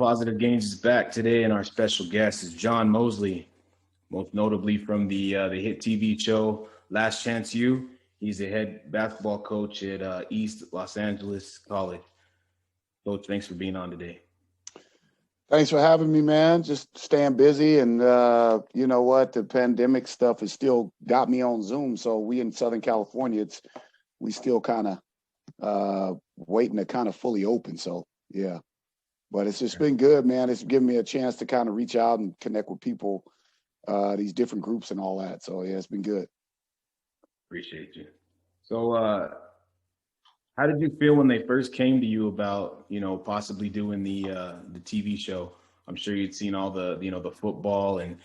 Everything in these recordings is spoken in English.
Positive Gains is back today, and our special guest is John Mosley, most notably from the hit TV show Last Chance U. He's a head basketball coach at East Los Angeles College. Coach, thanks for being on today. Thanks for having me, man. Just staying busy, and you know what? The pandemic stuff has still got me on Zoom. So we in Southern California, we still kind of waiting to kind of fully open. So yeah. But it's just been good, man. It's given me a chance to kind of reach out and connect with people, these different groups and all that. So, yeah, it's been good. Appreciate you. So how did you feel when they first came to you about, possibly doing the TV show? I'm sure you'd seen all the football, and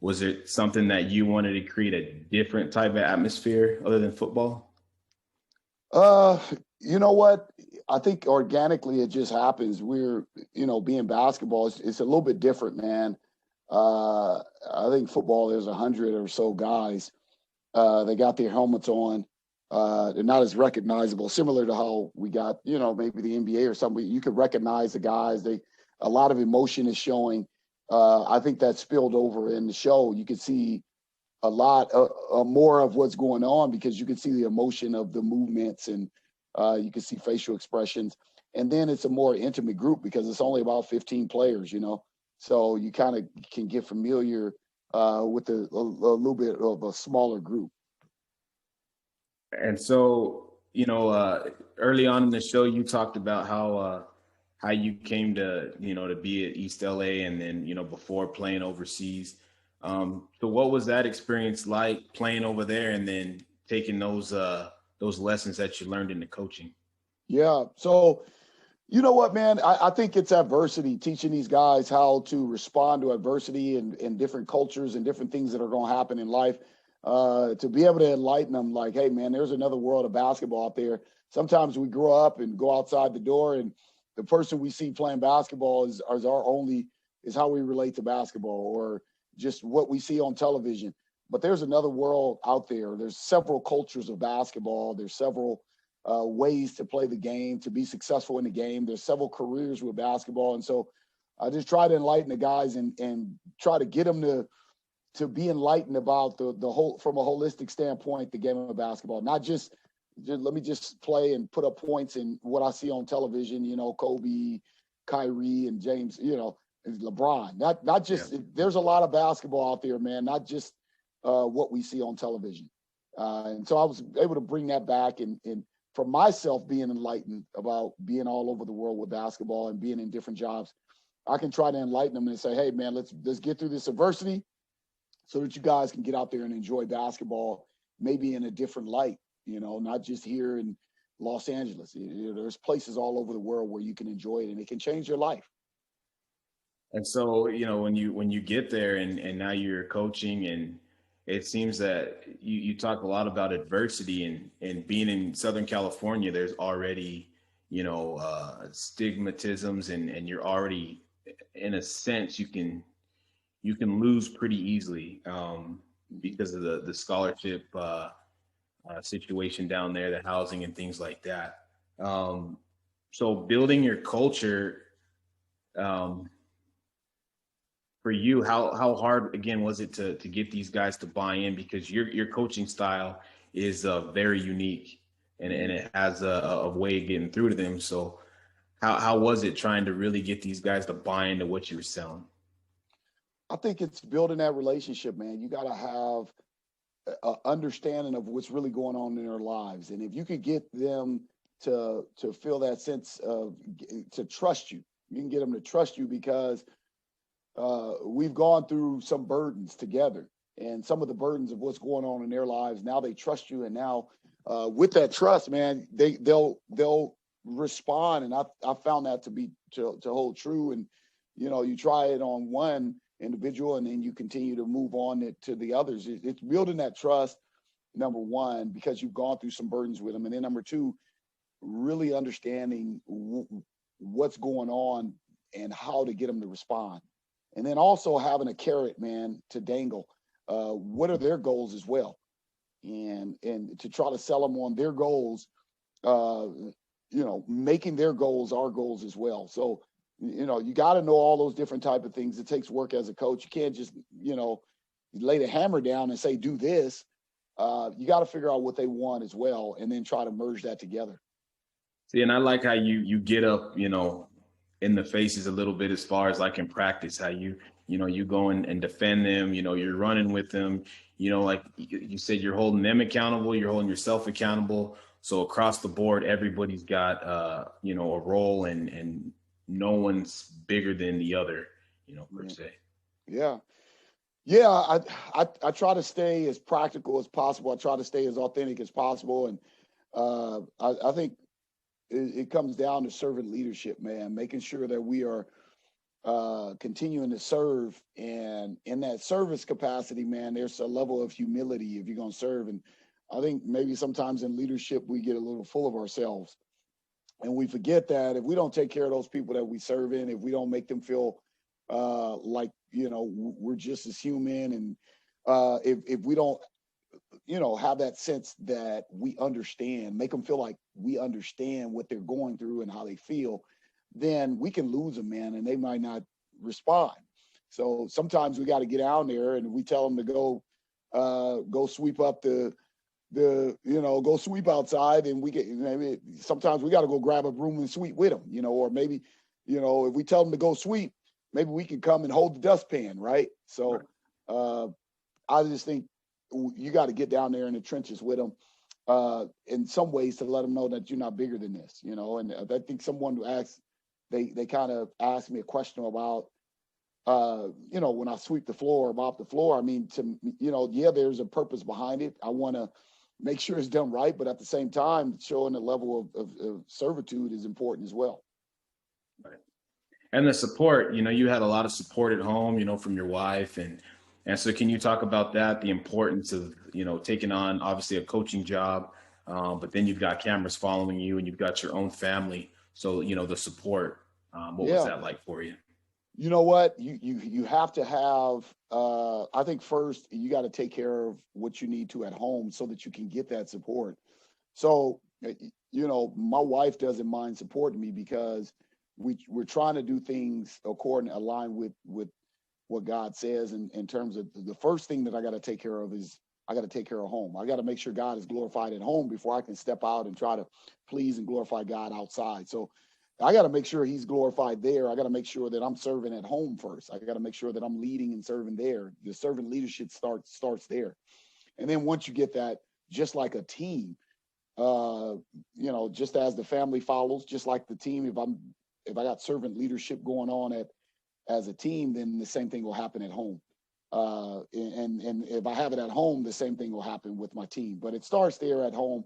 was it something that you wanted to create a different type of atmosphere other than football? You know what? I think organically it just happens. We're, being basketball, it's a little bit different, man. I think football, there's 100 or so guys. They got their helmets on. They're not as recognizable, similar to how we got, maybe the NBA or something. You could recognize the guys. A lot of emotion is showing. I think that spilled over in the show. You could see a lot more of what's going on because you can see the emotion of the movements, and you can see facial expressions. And then it's a more intimate group because it's only about 15 players, so you kind of can get familiar with a little bit of a smaller group. And so, early on in the show, you talked about how you came to be at East LA, and then before playing overseas. So what was that experience like, playing over there and then taking those lessons that you learned in the coaching? Yeah. So, you know what, man, I think it's adversity, teaching these guys how to respond to adversity and different cultures and different things that are going to happen in life, to be able to enlighten them like, hey, man, there's another world of basketball out there. Sometimes we grow up and go outside the door, and the person we see playing basketball is how we relate to basketball, or just what we see on television. But there's another world out there. There's several cultures of basketball. There's several ways to play the game, to be successful in the game. There's several careers with basketball. And so I just try to enlighten the guys and try to get them to be enlightened about the whole, from a holistic standpoint, the game of basketball. Not just let me just play and put up points in what I see on television, Kobe, Kyrie, and James, LeBron. Not just, yeah. There's a lot of basketball out there, man, not just what we see on television. And so I was able to bring that back, and for myself, being enlightened about being all over the world with basketball and being in different jobs, I can try to enlighten them and say, hey, man, let's get through this adversity so that you guys can get out there and enjoy basketball, maybe in a different light, not just here in Los Angeles. There's places all over the world where you can enjoy it, and it can change your life. And so, when you get there and now you're coaching, and it seems that you talk a lot about adversity, and being in Southern California, there's already, stigmatisms, and you're already, in a sense, you can lose pretty easily because of the scholarship situation down there, the housing and things like that. So building your culture, for you, how hard, again, was it to get these guys to buy in? Because your coaching style is very unique, and it has a way of getting through to them. So how was it trying to really get these guys to buy into what you were selling? I think it's building that relationship, man. You got to have an understanding of what's really going on in their lives. And if you could get them to feel that sense of, to trust you, you can get them to trust you, because we've gone through some burdens together, and some of the burdens of what's going on in their lives. Now they trust you. And now with that trust, man, they'll respond. And I found that to hold true. And, you try it on one individual, and then you continue to move on to the others. It's building that trust, number one, because you've gone through some burdens with them. And then number two, really understanding what's going on and how to get them to respond. And then also having a carrot, man, to dangle. What are their goals as well? And to try to sell them on their goals, making their goals our goals as well. So You got to know all those different type of things. It takes work as a coach. You can't just, lay the hammer down and say, do this. You got to figure out what they want as well, and then try to merge that together. See, and I like how you get up, in the faces a little bit as far as like in practice, how you go and defend them, you're running with them, like you said, you're holding them accountable, you're holding yourself accountable. So across the board, everybody's got, a role, and no one's bigger than the other, per se. Yeah. Yeah. I try to stay as practical as possible. I try to stay as authentic as possible. And I think it comes down to servant leadership, man, making sure that we are continuing to serve. And in that service capacity, man, there's a level of humility if you're going to serve. And I think maybe sometimes in leadership, we get a little full of ourselves. And we forget that if we don't take care of those people that we serve in, if we don't make them feel like, we're just as human, and if we don't, have that sense that we understand, make them feel like we understand what they're going through and how they feel, then we can lose them, man, and they might not respond. So sometimes we got to get out there, and we tell them to go sweep up go sweep outside, and we get, maybe sometimes we got to go grab a broom and sweep with them, or maybe, if we tell them to go sweep, maybe we can come and hold the dustpan, right? So I just think you got to get down there in the trenches with them in some ways to let them know that you're not bigger than this, and I think someone asked, they kind of asked me a question about, when I sweep the floor or mop the floor. I mean, there's a purpose behind it. I want to make sure it's done right, but at the same time, showing a level of servitude is important as well. Right. And the support, you had a lot of support at home, from your wife. And so can you talk about that, the importance of, taking on obviously a coaching job, but then you've got cameras following you and you've got your own family. So, the support, what was that like for you? You know what? You have to have, I think first you got to take care of what you need to at home so that you can get that support. So, my wife doesn't mind supporting me because we're trying to do things align with what God says in terms of the first thing that I got to take care of is I got to take care of home. I got to make sure God is glorified at home before I can step out and try to please and glorify God outside. So I got to make sure he's glorified there. I got to make sure that I'm serving at home first. I got to make sure that I'm leading and serving there. The servant leadership starts there. And then once you get that, just like a team, just as the family follows, just like the team, if I got servant leadership going on as a team, then the same thing will happen at home. And if I have it at home, the same thing will happen with my team. But it starts there at home.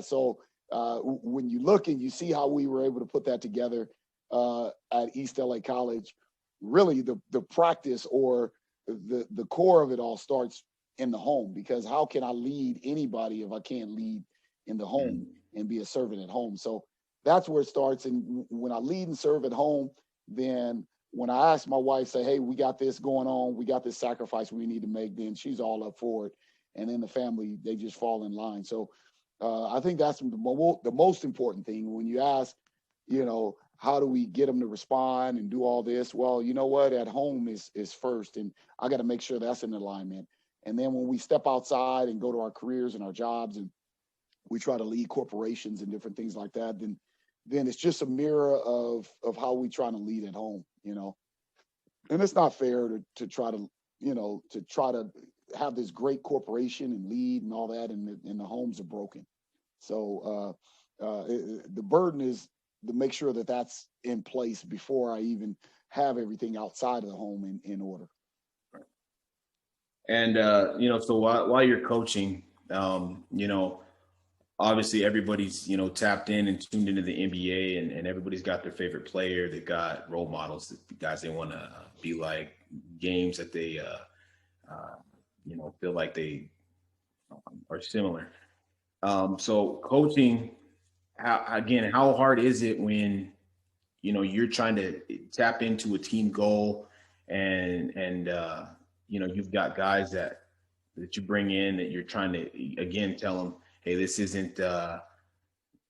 So when you look and you see how we were able to put that together at East LA College, really the practice or the core of it all starts in the home, because how can I lead anybody if I can't lead in the home and be a servant at home? So that's where it starts. And when I lead and serve at home, then when I ask my wife, say, hey, we got this going on, we got this sacrifice we need to make, then she's all up for it. And then the family, they just fall in line. So I think that's the most important thing. When you ask, how do we get them to respond and do all this? Well, you know what? At home is first. And I got to make sure that's in alignment. And then when we step outside and go to our careers and our jobs, and we try to lead corporations and different things like that, then it's just a mirror of how we try to lead at home, And it's not fair to try to have this great corporation and lead and all that, and the homes are broken. So the burden is to make sure that that's in place before I even have everything outside of the home in order. And so while you're coaching, obviously everybody's tapped in and tuned into the NBA, and everybody's got their favorite player. They've got role models, the guys they want to be like, games that they feel like they are similar. So coaching, how hard is it when you're trying to tap into a team goal, and you've got guys that you bring in that you're trying to again tell them, hey, this isn't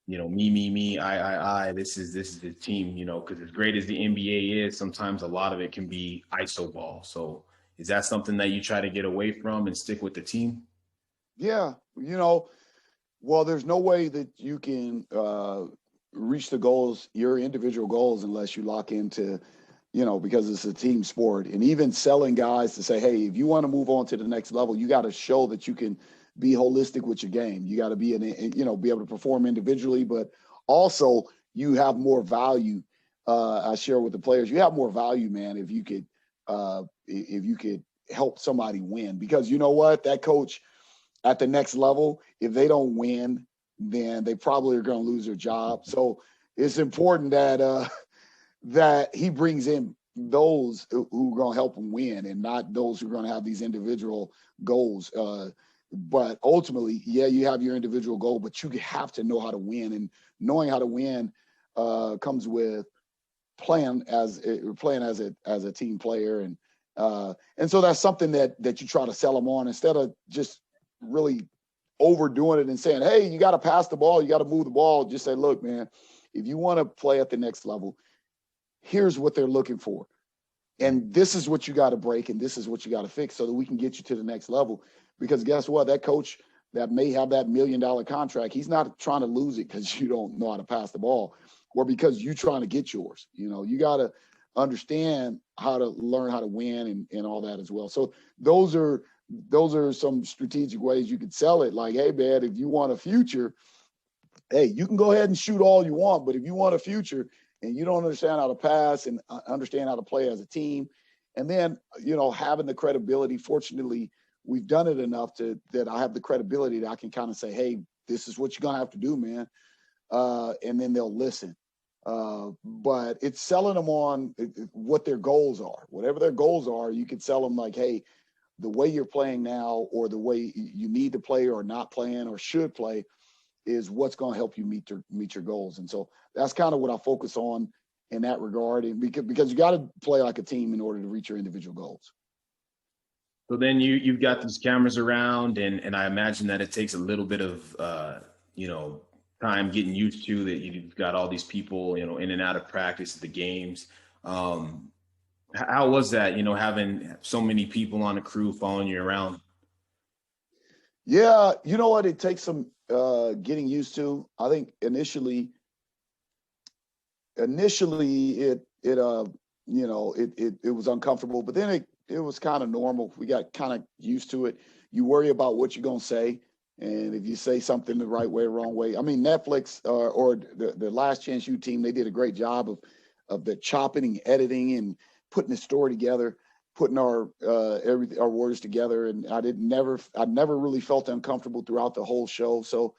me, I. This is the team, because as great as the NBA is, sometimes a lot of it can be ISO ball. So is that something that you try to get away from and stick with the team? Yeah, well, there's no way that you can reach the goals, your individual goals, unless you lock into, because it's a team sport. And even selling guys to say, hey, if you want to move on to the next level, you got to show that you can be holistic with your game. You got to be be able to perform individually, but also you have more value. I share with the players, you have more value, man, if you could help somebody win, because you know what, that coach at the next level, if they don't win, then they probably are going to lose their job. So it's important that that he brings in those who are going to help him win, and not those who are going to have these individual goals. But ultimately, yeah, you have your individual goal, but you have to know how to win, and knowing how to win comes with playing as a team player, and so that's something that you try to sell them on, instead of just really overdoing it and saying, hey, you got to pass the ball, you got to move the ball. Just say, look, man, if you want to play at the next level, here's what they're looking for. And this is what you got to break, and this is what you got to fix, so that we can get you to the next level. Because guess what? That coach that may have that $1 million contract, he's not trying to lose it because you don't know how to pass the ball, or because you're trying to get yours. You got to understand how to learn how to win and all that as well. So those are some strategic ways you could sell it. Like, hey, man, if you want a future, hey, you can go ahead and shoot all you want, but if you want a future and you don't understand how to pass and understand how to play as a team, and then, having the credibility, fortunately, we've done it enough that I have the credibility that I can kind of say, hey, this is what you're going to have to do, man. And then they'll listen. But it's selling them on what their goals are. Whatever their goals are, you can sell them like, hey, the way you're playing now, or the way you need to play or not playing or should play, is what's going to help you meet your goals. And so that's kind of what I focus on in that regard. And because you got to play like a team in order to reach your individual goals. So then you've got these cameras around, and I imagine that it takes a little bit of time getting used to that. You've got all these people in and out of practice at the games. How was that, having so many people on a crew following you around? Yeah, you know what? It takes some getting used to. I think initially it was uncomfortable, but then it was kind of normal. We got kind of used to it. You worry about what you're gonna say, and if you say something the right way or wrong way. I mean, Netflix or the Last Chance U team, they did a great job of the chopping and editing and putting the story together, putting our words together. And I never really felt uncomfortable throughout the whole show. So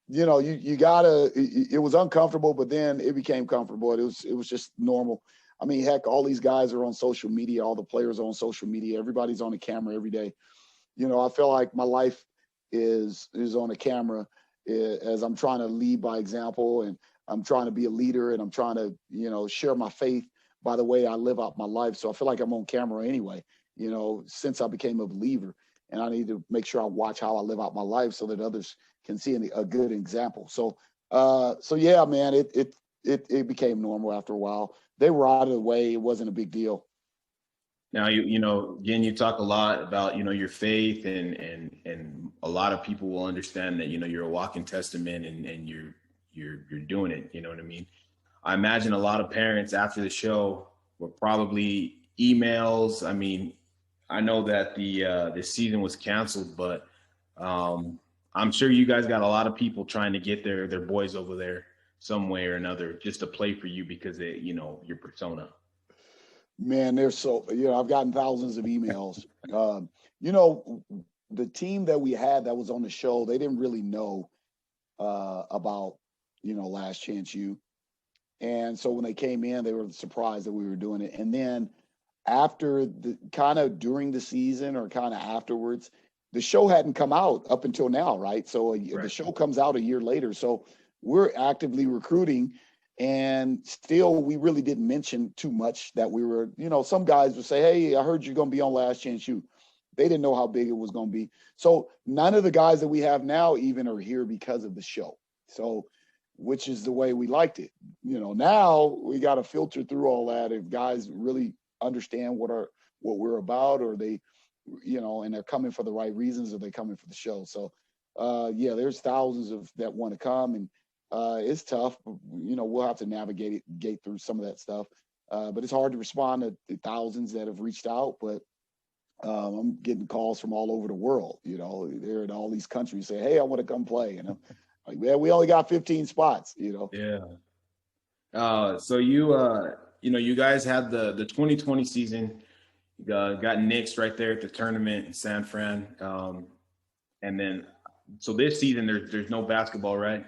you gotta, it was uncomfortable, but then it became comfortable. It was just normal. I mean, heck, all these guys are on social media, all the players are on social media, everybody's on the camera every day. I feel like my life is on a camera, as I'm trying to lead by example, and I'm trying to be a leader, and I'm trying to, share my faith by the way I live out my life. So I feel like I'm on camera anyway, since I became a believer, and I need to make sure I watch how I live out my life so that others can see a good example. So yeah, man, it became normal after a while. They were out of the way. It wasn't a big deal. Now, again, you talk a lot about, your faith, and a lot of people will understand that, you're a walking testament, and you're doing it. You know what I mean? I imagine a lot of parents after the show were probably emails. I mean, I know that the season was canceled, but I'm sure you guys got a lot of people trying to get their boys over there some way or another just to play for you because they, your persona. Man, they're so, I've gotten thousands of emails. The team that we had that was on the show, they didn't really know about, Last Chance U. And so when they came in, they were surprised that we were doing it. And then after the kind of during the season or kind of afterwards, the show hadn't come out up until now, right? So the show comes out a year later. So we're actively recruiting, and still we really didn't mention too much that we were, some guys would say, hey, I heard you're going to be on Last Chance U. They didn't know how big it was going to be. So none of the guys that we have now even are here because of the show. So, which is the way we liked it. Now we got to filter through all that. If guys really understand what we're about, or they, and they're coming for the right reasons, or they coming for the show. So, yeah, there's thousands of that want to come, and it's tough. We'll have to navigate through some of that stuff. But it's hard to respond to the thousands that have reached out. But I'm getting calls from all over the world. They're in all these countries say, "Hey, I want to come play," and I'm like, "Man, we only got 15 spots." Yeah. So you guys had the 2020 season, got nixed right there at the tournament in San Fran, and then so this season there's no basketball, right?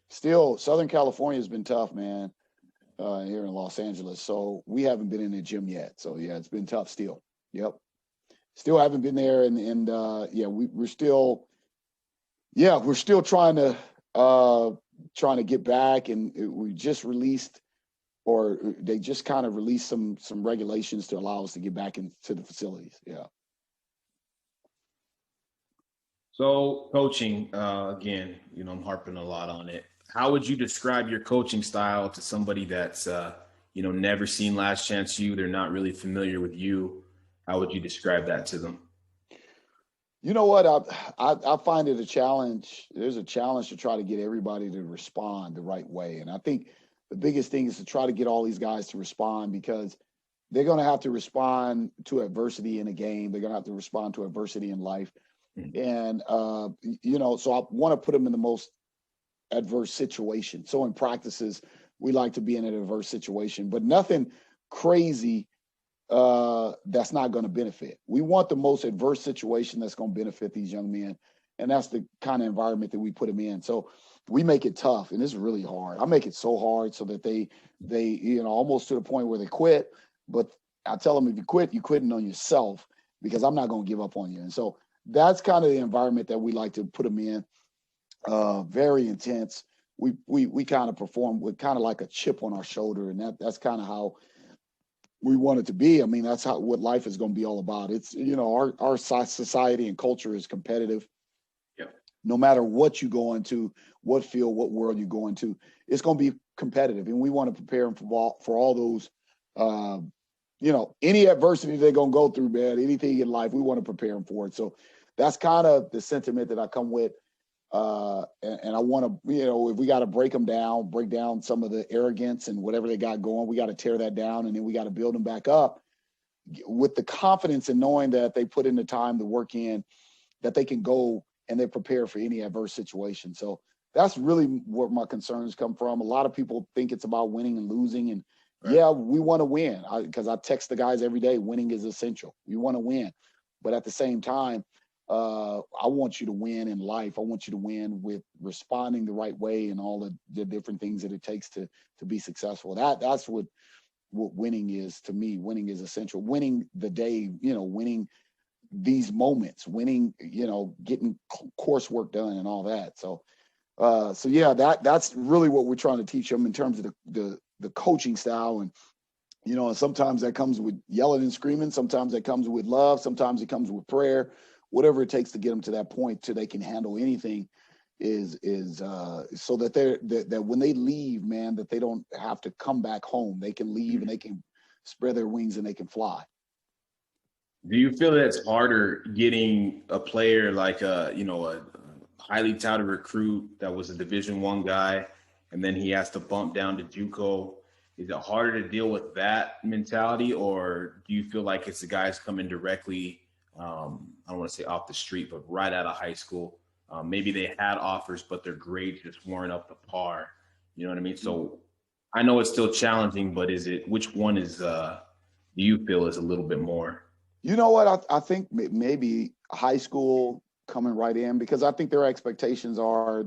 Still, Southern California has been tough, man. Here in Los Angeles, so we haven't been in the gym yet. So yeah, it's been tough still. Yep, still haven't been there, and yeah, we're still trying to get back, and we just released, or they just kind of released some regulations to allow us to get back into the facilities. Yeah. So coaching, again, I'm harping a lot on it. How would you describe your coaching style to somebody that's, never seen Last Chance U? They're not really familiar with you. How would you describe that to them? You know what? I find it a challenge. There's a challenge to try to get everybody to respond the right way. And I think the biggest thing is to try to get all these guys to respond, because they're going to have to respond to adversity in a game. They're going to have to respond to adversity in life. Mm-hmm. And, so I want to put them in the most adverse situation. So in practices, we like to be in an adverse situation, but nothing crazy that's not going to benefit. We want the most adverse situation that's going to benefit these young men, and that's the kind of environment that we put them in. So we make it tough, and it's really hard. I make it so hard so that they almost to the point where they quit. But I tell them, if you quit, you're quitting on yourself, because I'm not going to give up on you. And so that's kind of the environment that we like to put them in. Very intense. We kind of perform with kind of like a chip on our shoulder, and that's kind of how we want it to be. I mean, that's what life is going to be all about. It's our society and culture is competitive. Yep. No matter what you go into, what field, what world you go into, it's going to be competitive, and we want to prepare them for all those. Any adversity they're going to go through, man. Anything in life, we want to prepare them for it. So that's kind of the sentiment that I come with. And I want to, if we got to break down some of the arrogance and whatever they got going, we got to tear that down, and then we got to build them back up with the confidence and knowing that they put in the time to work in, that they can go and they're prepared for any adverse situation. So that's really where my concerns come from. A lot of people think it's about winning and losing, and right. Yeah, we want to win, because I text the guys every day, winning is essential. We want to win, but at the same time, I want you to win in life. I want you to win with responding the right way and all the different things that it takes to be successful. That's what winning is to me. Winning is essential. Winning the day, winning these moments, winning, getting coursework done and all that. So yeah, that's really what we're trying to teach them in terms of the coaching style. And and sometimes that comes with yelling and screaming. Sometimes that comes with love. Sometimes it comes with prayer. Whatever it takes to get them to that point till they can handle anything is so that that when they leave, man, that they don't have to come back home. They can leave, and they can spread their wings, and they can fly. Do you feel that it's harder getting a player like a highly touted recruit that was a Division I guy, and then he has to bump down to JUCO? Is it harder to deal with that mentality, or do you feel like it's the guys coming directly, I don't want to say off the street, but right out of high school? Maybe they had offers, but their grades just weren't up to par. You know what I mean? So I know it's still challenging, but which one is, do you feel is a little bit more? You know what? I think maybe high school coming right in, because I think their expectations are,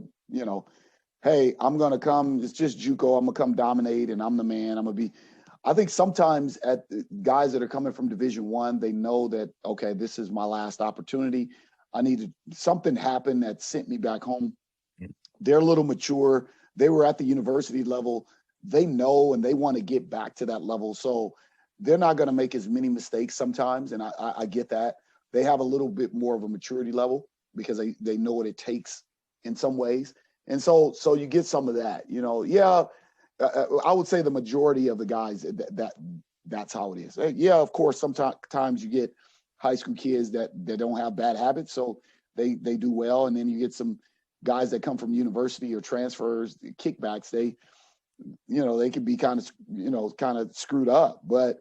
hey, I'm going to come, it's just JUCO, I'm going to come dominate, and I'm the man, I think sometimes at guys that are coming from Division I, they know that, okay, this is my last opportunity. Something happened that sent me back home. They're a little mature. They were at the university level. They know, and they want to get back to that level. So they're not going to make as many mistakes sometimes. And I get that. They have a little bit more of a maturity level, because they know what it takes in some ways. And so you get some of that, yeah. I would say the majority of the guys that's how it is. Yeah, of course, sometimes you get high school kids that don't have bad habits, so they do well, and then you get some guys that come from university or transfers, kickbacks. They can be kind of screwed up, but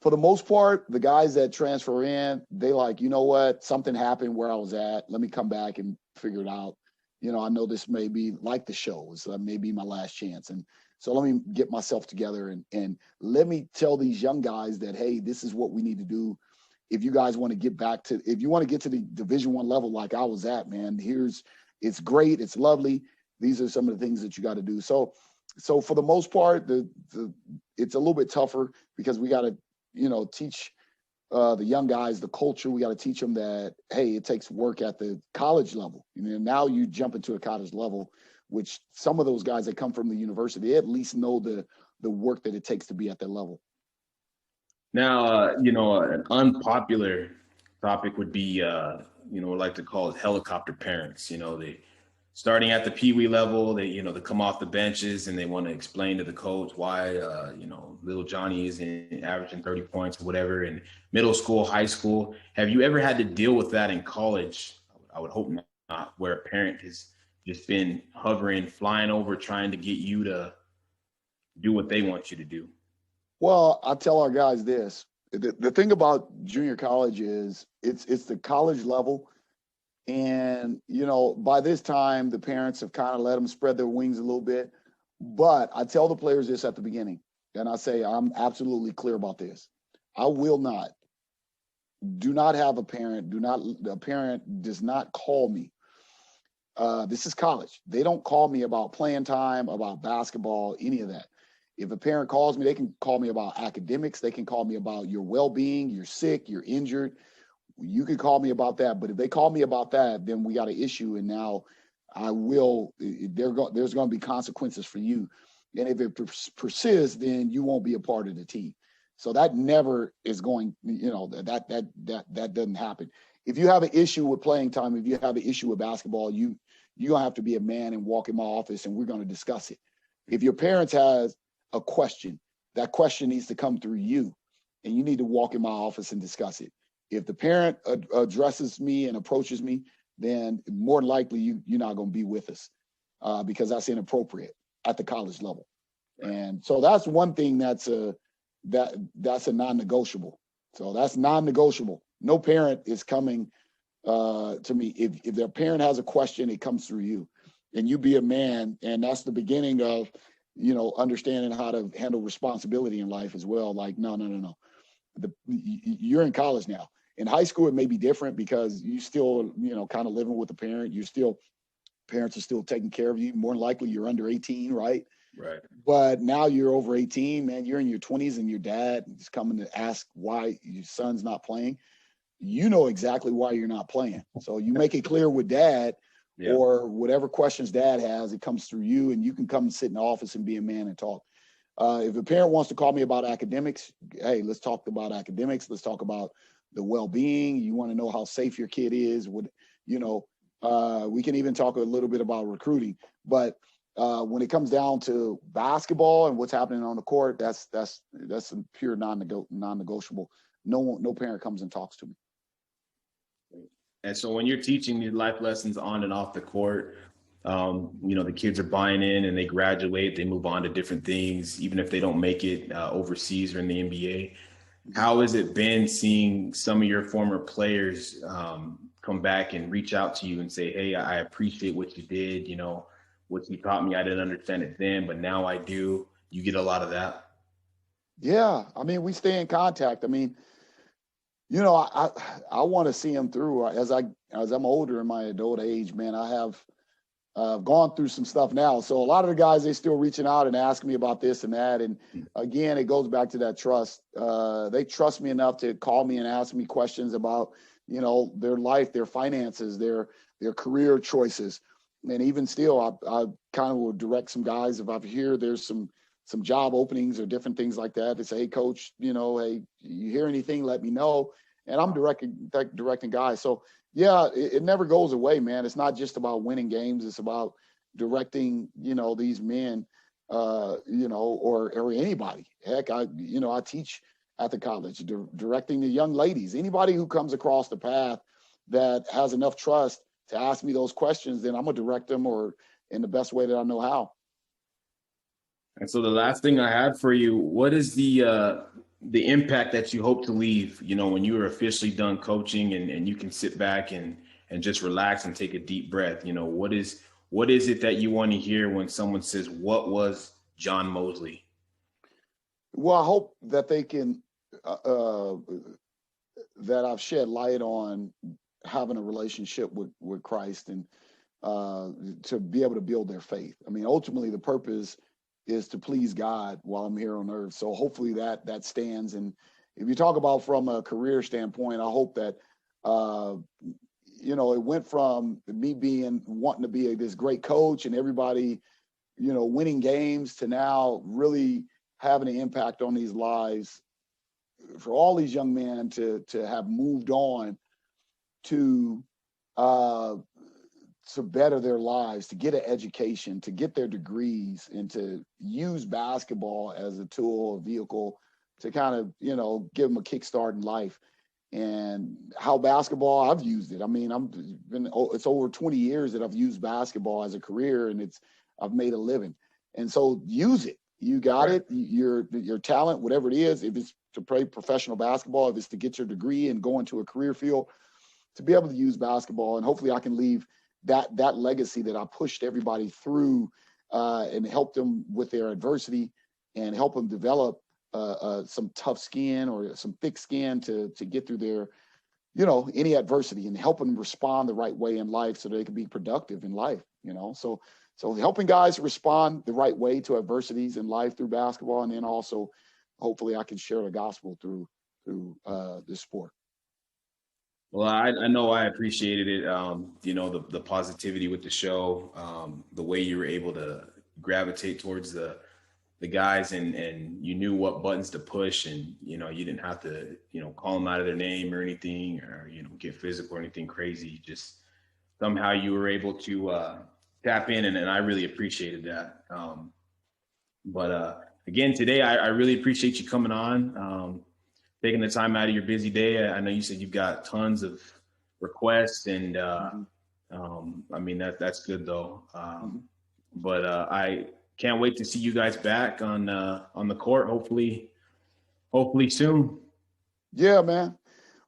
for the most part, the guys that transfer in, they like, you know what, something happened where I was at. Let me come back and figure it out. I know this may be like the show, so that may be my last chance. And so let me get myself together and let me tell these young guys that, hey, this is what we need to do. If you guys want to get if you want to get to the Division I level like I was at, man, it's great. It's lovely. These are some of the things that you got to do. So for the most part, it's a little bit tougher because we got to, teach the young guys the culture. We got to teach them that, hey, it takes work at the college level. Now you jump into a college level, which some of those guys that come from the university, they at least know the work that it takes to be at that level. Now, an unpopular topic would be, we like to call it helicopter parents. They starting at the Pee Wee level, they come off the benches and they want to explain to the coach why, little Johnny isn't averaging 30 points or whatever in middle school, high school. Have you ever had to deal with that in college? I would hope not, where a parent has just been hovering, flying over, trying to get you to do what they want you to do. Well, I tell our guys this. The thing about junior college is it's the college level. And, by this time, the parents have kind of let them spread their wings a little bit. But I tell the players this at the beginning, and I say, I'm absolutely clear about this. I will not, do not have a parent does not call me. This is college. They don't call me about playing time, about basketball, any of that. If a parent calls me, they can call me about academics. They can call me about your well-being, you're sick, you're injured. You can call me about that, but if they call me about that, then we got an issue, and now there's going to be consequences for you. And if it persists, then you won't be a part of the team. So that never is going, that doesn't happen. If you have an issue with playing time, if you have an issue with basketball, you're going to have to be a man and walk in my office, and we're going to discuss it. If your parents has a question, that question needs to come through you, and you need to walk in my office and discuss it. If the parent addresses me and approaches me, then more than likely you're not going to be with us because that's inappropriate at the college level. And so that's one thing that's a non-negotiable. So that's non-negotiable. No parent is coming to me. If their parent has a question, it comes through you, and you be a man. And that's the beginning of, understanding how to handle responsibility in life as well. Like, no. You're in college now. In high school, it may be different because you still, kind of living with the parent. Parents are still taking care of you. More than likely, you're under 18, right? Right. But now you're over 18, man. You're in your 20s, and your dad is coming to ask why your son's not playing. You know exactly why you're not playing. So you make it clear with dad, or whatever questions dad has, it comes through you, and you can come and sit in the office and be a man and talk. If a parent wants to call me about academics, hey, let's talk about academics. Let's talk about the well-being. You want to know how safe your kid is. We can even talk a little bit about recruiting. But when it comes down to basketball and what's happening on the court, that's a pure non-negotiable. No parent comes and talks to me. And so when you're teaching these life lessons on and off the court, the kids are buying in and they graduate, they move on to different things, even if they don't make it overseas or in the NBA. How has it been seeing some of your former players come back and reach out to you and say, hey, I appreciate what you did, what you taught me, I didn't understand it then, but now I do. You get a lot of that? Yeah, we stay in contact. I want to see them through as I'm older in my adult age, man. I have gone through some stuff now. So a lot of the guys, they still reaching out and asking me about this and that. And again, it goes back to that trust. They trust me enough to call me and ask me questions about, their life, their finances, their career choices. And even still, I kind of will direct some guys if I hear there's some job openings or different things like that. They say, hey, coach, hey, you hear anything, let me know. And I'm directing guys. So yeah, it never goes away, man. It's not just about winning games. It's about, directing, these men, or anybody. Heck, I teach at the college, directing the young ladies, anybody who comes across the path that has enough trust to ask me those questions, then I'm gonna direct them or in the best way that I know how. And so the last thing I had for you, what is the impact that you hope to leave, when you are officially done coaching and you can sit back and just relax and take a deep breath? What is it that you want to hear when someone says, what was John Mosley? Well, I hope that they can, that I've shed light on having a relationship with Christ and to be able to build their faith. I mean, ultimately the purpose is to please God while I'm here on earth. So hopefully that stands. And if you talk about from a career standpoint, I hope that, it went from me wanting to be this great coach and everybody, winning games to now really having an impact on these lives for all these young men to have moved on to better their lives, to get an education, to get their degrees, and to use basketball as a tool, a vehicle to kind of, give them a kickstart in life. And how basketball, I've used it. I mean, it's over 20 years that I've used basketball as a career, and I've made a living. And so use it. You got Right. it. Your talent, whatever it is, if it's to play professional basketball, if it's to get your degree and go into a career field, to be able to use basketball. And hopefully I can leave that legacy that I pushed everybody through and help them with their adversity and help them develop some tough skin or some thick skin to get through their, any adversity, and help them respond the right way in life so they can be productive in life, So helping guys respond the right way to adversities in life through basketball, and then also hopefully I can share the gospel through this sport. Well, I know I appreciated it. The positivity with the show, the way you were able to gravitate towards the guys and you knew what buttons to push, and, you didn't have to, call them out of their name or anything, or, get physical or anything crazy. Just somehow you were able to tap in, and I really appreciated that. But again, today, I really appreciate you coming on. Taking the time out of your busy day. I know you said you've got tons of requests, and I mean that's good though. But I can't wait to see you guys back on the court. Hopefully soon. Yeah, man.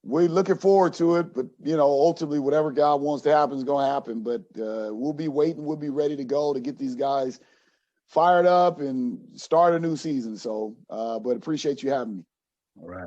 We're looking forward to it, but ultimately whatever God wants to happen is going to happen. But we'll be waiting. We'll be ready to go to get these guys fired up and start a new season. So, but appreciate you having me. All right.